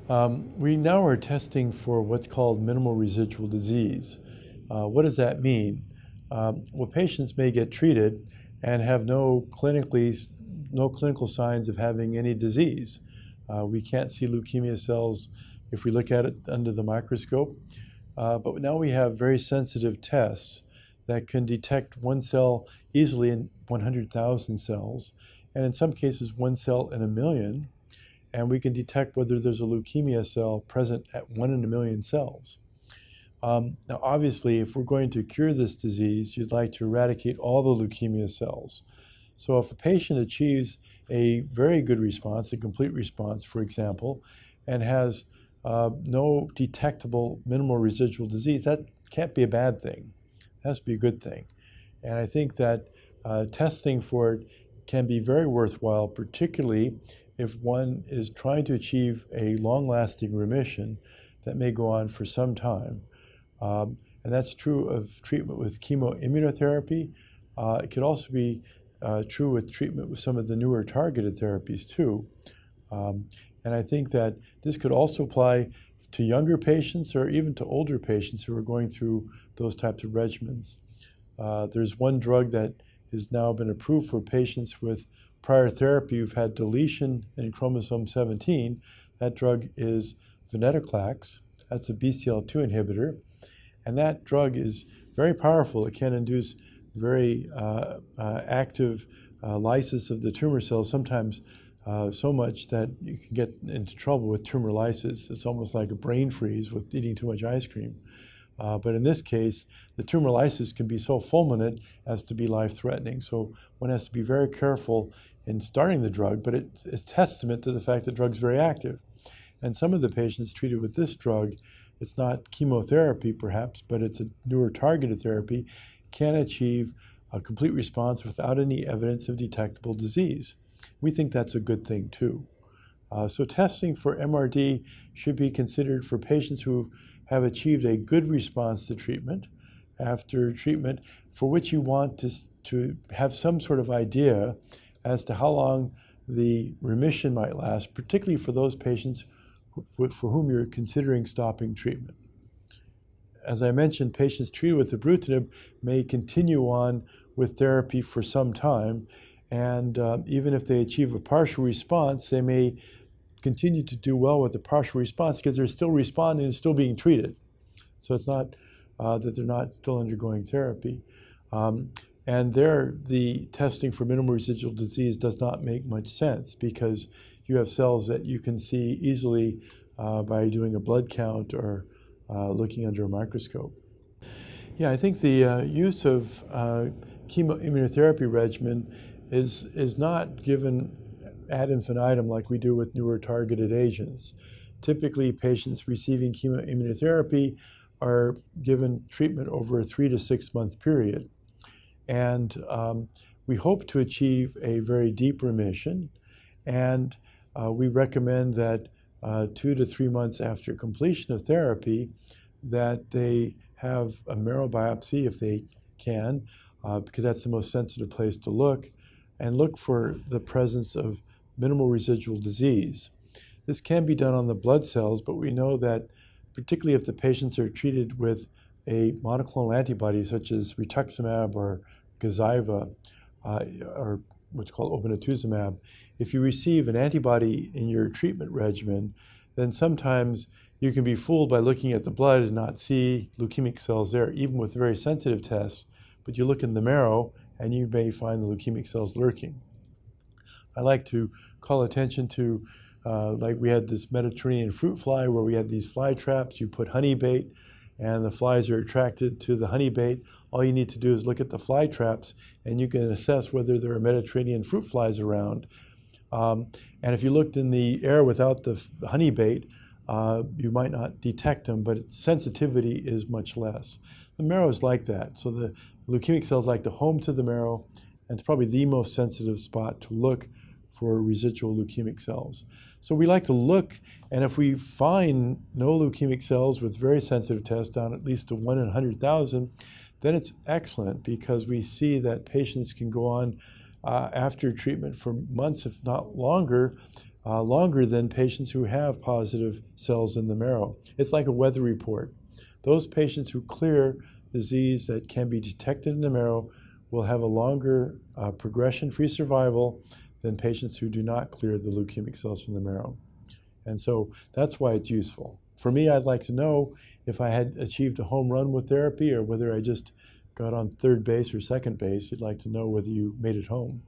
We now are testing for what's called minimal residual disease. What does that mean? Well, patients may get treated and have no clinical signs of having any disease. We can't see leukemia cells if we look at it under the microscope. But now we have very sensitive tests that can detect one cell easily in 100,000 cells, and in some cases one cell in a million, and we can detect whether there's a leukemia cell present at 1 in a million cells. Now obviously, if we're going to cure this disease, you'd like to eradicate all the leukemia cells. So if a patient achieves a very good response, a complete response, for example, and has no detectable minimal residual disease, that can't be a bad thing. It has to be a good thing. And I think that testing for it can be very worthwhile, particularly if one is trying to achieve a long-lasting remission that may go on for some time. And that's true of treatment with chemoimmunotherapy. It could also be true with treatment with some of the newer targeted therapies too. And I think that this could also apply to younger patients or even to older patients who are going through those types of regimens. There's one drug that has now been approved for patients with prior therapy who've had deletion in chromosome 17. That drug is venetoclax. That's a BCL2 inhibitor. And that drug is very powerful. It can induce very active lysis of the tumor cells, sometimes so much that you can get into trouble with tumor lysis. It's almost like a brain freeze with eating too much ice cream. But in this case, the tumor lysis can be so fulminant as to be life-threatening. So one has to be very careful in starting the drug, but it's testament to the fact that the drug's very active. And some of the patients treated with this drug, it's not chemotherapy perhaps, but it's a newer targeted therapy, can achieve a complete response without any evidence of detectable disease. We think that's a good thing too. So testing for MRD should be considered for patients who have achieved a good response to treatment after treatment, for which you want to have some sort of idea as to how long the remission might last, particularly for those patients for whom you're considering stopping treatment. As I mentioned, patients treated with ibrutinib may continue on with therapy for some time, and even if they achieve a partial response, they may continue to do well with the partial response because they're still responding and still being treated. So it's not that they're not still undergoing therapy. And there, the testing for minimal residual disease does not make much sense because you have cells that you can see easily by doing a blood count or looking under a microscope. Yeah, I think the use of chemoimmunotherapy regimen is not given ad infinitum like we do with newer targeted agents. Typically, patients receiving chemoimmunotherapy are given treatment over a 3 to 6 month period. And we hope to achieve a very deep remission. And we recommend that 2 to 3 months after completion of therapy, that they have a marrow biopsy if they can, because that's the most sensitive place to look, and look for the presence of minimal residual disease. This can be done on the blood cells, but we know that particularly if the patients are treated with a monoclonal antibody such as rituximab or Gazyva, or what's called obinutuzumab, if you receive an antibody in your treatment regimen, then sometimes you can be fooled by looking at the blood and not see leukemic cells there, even with very sensitive tests, but you look in the marrow and you may find the leukemic cells lurking. I like to call attention to, like we had this Mediterranean fruit fly where we had these fly traps. You put honey bait and the flies are attracted to the honey bait. All you need to do is look at the fly traps and you can assess whether there are Mediterranean fruit flies around. And if you looked in the air without the honey bait, you might not detect them, but its sensitivity is much less. The marrow is like that. So the leukemic cells like to home to the marrow, and it's probably the most sensitive spot to look for residual leukemic cells. So we like to look, and if we find no leukemic cells with very sensitive tests down at least to 1 in 100,000, then it's excellent because we see that patients can go on after treatment for months, if not longer, longer than patients who have positive cells in the marrow. It's like a weather report. Those patients who clear disease that can be detected in the marrow will have a longer progression-free survival than patients who do not clear the leukemic cells from the marrow. And so that's why it's useful. For me, I'd like to know if I had achieved a home run with therapy or whether I just got on third base or second base. You'd like to know whether you made it home.